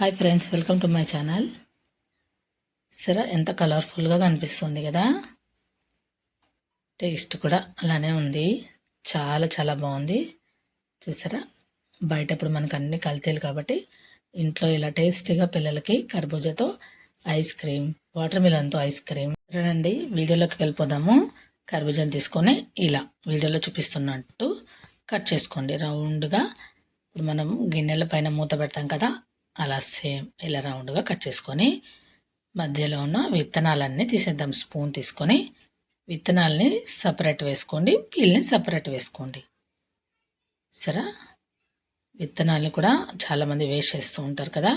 Hi friends, welcome to my channel. సరే, ఎంత కలర్ఫుల్గా కనిపిస్తుంది కదా. టేస్ట్ కూడా అలానే ఉంది. చాలా చాలా బాగుంది. చూసారా, బయట ఇప్పుడు మనకు అన్ని కల్తీలు కాబట్టి ఇంట్లో ఇలా టేస్టీగా పిల్లలకి కర్బూజాతో ఐస్ క్రీమ్, వాటర్ మిలన్తో ఐస్ క్రీమ్. రండి వీడియోలోకి వెళ్ళిపోదాము. కర్బూజాని తీసుకొని ఇలా వీడియోలో చూపిస్తున్నట్టు కట్ చేసుకోండి రౌండ్గా. ఇప్పుడు మనం గిన్నెల పైన మూత పెడతాం కదా, అలా సేమ్ ఇలా రౌండ్గా కట్ చేసుకొని మధ్యలో ఉన్న విత్తనాలన్నీ తీసేద్దాం. స్పూన్ తీసుకొని విత్తనాలని సపరేట్ వేసుకోండి, పీల్ని సపరేట్ వేసుకోండి. సరే, విత్తనాలని కూడా చాలామంది వేస్ట్ చేస్తూ ఉంటారు కదా,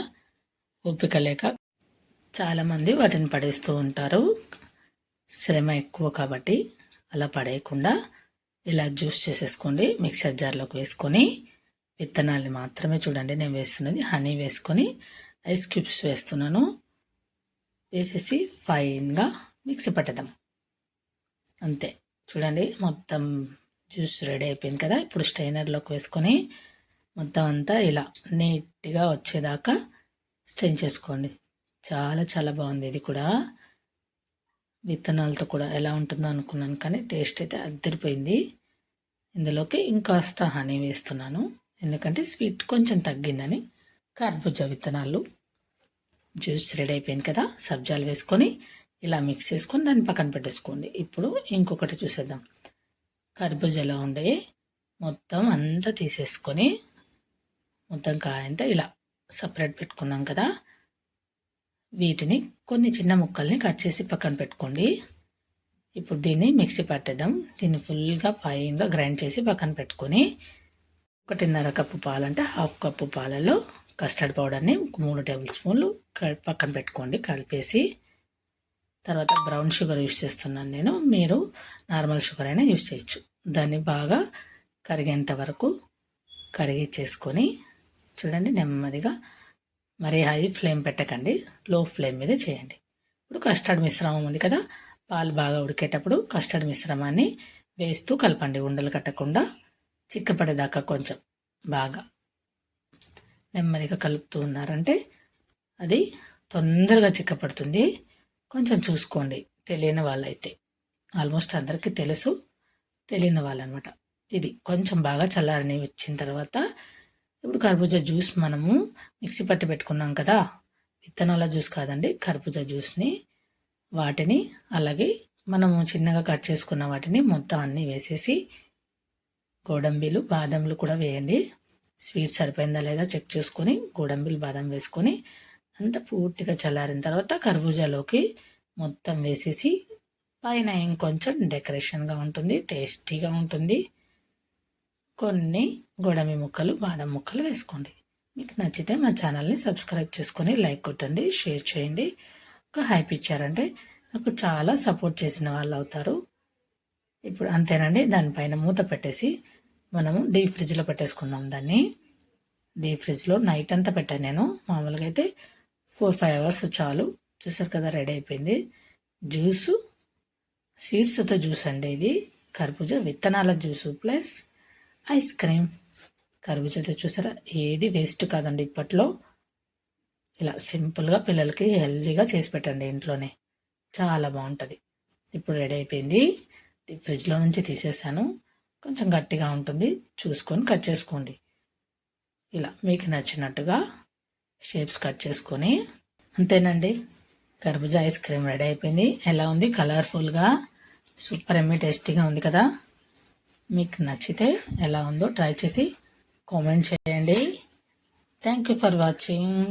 ఓపిక లేక చాలామంది వాటిని పడేస్తూ ఉంటారు. శ్రమ ఎక్కువ కాబట్టి అలా పడేయకుండా ఇలా జ్యూస్ చేసేసుకోండి. మిక్సర్ జార్లోకి వేసుకొని విత్తనాలని మాత్రమే, చూడండి నేను వేస్తున్నది హనీ వేసుకొని ఐస్ క్యూబ్స్ వేస్తున్నాను. వేసేసి ఫైన్గా మిక్సీ పట్టేద్దాం. అంతే, చూడండి మొత్తం జ్యూస్ రెడీ అయిపోయింది కదా. ఇప్పుడు స్ట్రైనర్లోకి వేసుకొని మొత్తం అంతా ఇలా నీట్గా వచ్చేదాకా స్ట్రెయిన్ చేసుకోండి. చాలా చాలా బాగుంది. ఇది కూడా విత్తనాలతో కూడా ఎలా ఉంటుందో అనుకున్నాను, కానీ టేస్ట్ అయితే అదిరిపోయింది. ఇందులోకి ఇంకాస్త హనీ వేస్తున్నాను, ఎందుకంటే స్వీట్ కొంచెం తగ్గిందని. కర్బూజా విత్తనాలు జ్యూస్ రెడీ అయిపోయింది కదా. సబ్జాలు వేసుకొని ఇలా మిక్స్ చేసుకొని దాన్ని పక్కన పెట్టేసుకోండి. ఇప్పుడు ఇంకొకటి చూసేద్దాం. కర్బూజాలో ఉండే మొత్తం అంతా తీసేసుకొని మొత్తం కాయంతా ఇలా సపరేట్ పెట్టుకున్నాం కదా. వీటిని కొన్ని చిన్న ముక్కల్ని కట్ చేసి పక్కన పెట్టుకోండి. ఇప్పుడు దీన్ని మిక్సీ పట్టేద్దాం. దీన్ని ఫుల్గా ఫైన్గా గ్రైండ్ చేసి పక్కన పెట్టుకొని 1.5 కప్పు పాలు అంటే 1/2 కప్పు పాలలో కస్టర్డ్ పౌడర్ని 3 టేబుల్ స్పూన్లు పక్కన పెట్టుకోండి. కలిపేసి తర్వాత బ్రౌన్ షుగర్ యూస్ చేస్తున్నాను నేను, మీరు నార్మల్ షుగర్ అయినా యూస్ చేయొచ్చు. దాన్ని బాగా కరిగేంత వరకు కరిగిచ్చేసుకొని చూడండి, నెమ్మదిగా మరీ హై ఫ్లేమ్ పెట్టకండి, లో ఫ్లేమ్ మీద చేయండి. ఇప్పుడు కస్టర్డ్ మిశ్రమం ఉంది కదా, పాలు బాగా ఉడికేటప్పుడు కస్టర్డ్ మిశ్రమాన్ని వేస్తూ కలపండి. ఉండలు కట్టకుండా చిక్కపడేదాకా కొంచెం బాగా నెమ్మదిగా కలుపుతూ ఉన్నారంటే అది తొందరగా చిక్కపడుతుంది. కొంచెం చూసుకోండి, తెలియని వాళ్ళైతే. ఆల్మోస్ట్ అందరికీ తెలుసు, తెలియని వాళ్ళనమాట. ఇది కొంచెం బాగా చల్లారని వచ్చిన తర్వాత ఇప్పుడు కర్బూజా జ్యూస్ మనము మిక్సీ పట్టి పెట్టుకున్నాం కదా, విత్తనాల జ్యూస్ కాదండి, కర్బూజా జ్యూస్ని, వాటిని అలాగే మనము చిన్నగా కట్ చేసుకున్న వాటిని మొత్తం అన్నీ వేసేసి, గోడంబీలు బాదంలు కూడా వేయండి. స్వీట్ సరిపోయిందా లేదా చెక్ చేసుకొని గోడంబీలు బాదం వేసుకొని అంత పూర్తిగా చల్లారిన తర్వాత కర్బూజాలోకి మొత్తం వేసేసి పైన ఇంకొంచెం డెకరేషన్గా ఉంటుంది, టేస్టీగా ఉంటుంది. కొన్ని గోడంబి ముక్కలు, బాదం ముక్కలు వేసుకోండి. మీకు నచ్చితే మా ఛానల్ని సబ్స్క్రైబ్ చేసుకొని లైక్ కొట్టండి, షేర్ చేయండి. ఒక హైప్ ఇచ్చారంటే నాకు చాలా సపోర్ట్ చేసిన వాళ్ళు అవుతారు. ఇప్పుడు అంతేనండి. దానిపైన మూత పెట్టేసి మనము డీప్ ఫ్రిడ్జ్లో పెట్టేసుకుందాం. దాన్ని డీప్ ఫ్రిడ్జ్లో నైట్ అంతా పెట్టాను నేను. మామూలుగా అయితే 4-5 అవర్స్ చాలు. చూసారు కదా, రెడీ అయిపోయింది. జ్యూసు సీడ్స్తో జ్యూస్ అండి ఇది. కర్బూజా విత్తనాల జ్యూసు ప్లస్ ఐస్ క్రీమ్. కర్బూజాతో చూసారా, ఏది వేస్ట్ కాదండి. ఇప్పట్లో ఇలా సింపుల్గా పిల్లలకి హెల్తీగా చేసి పెట్టండి ఇంట్లోనే, చాలా బాగుంటుంది. ఇప్పుడు రెడీ అయిపోయింది. ఫ్రిడ్జ్లో నుంచి తీసేసాను. కొంచెం గట్టిగా ఉంటుంది, చూసుకొని కట్ చేసుకోండి. ఇలా మీకు నచ్చినట్టుగా షేప్స్ కట్ చేసుకొని అంతేనండి. కర్బూజా ఐస్ క్రీమ్ రెడీ అయిపోయింది. ఎలా ఉంది? కలర్ఫుల్గా సూపర్ ఎమ్మీ టేస్టీగా ఉంది కదా. మీకు నచ్చితే ఎలా ఉందో ట్రై చేసి కామెంట్ చేయండి. Thank you for watching.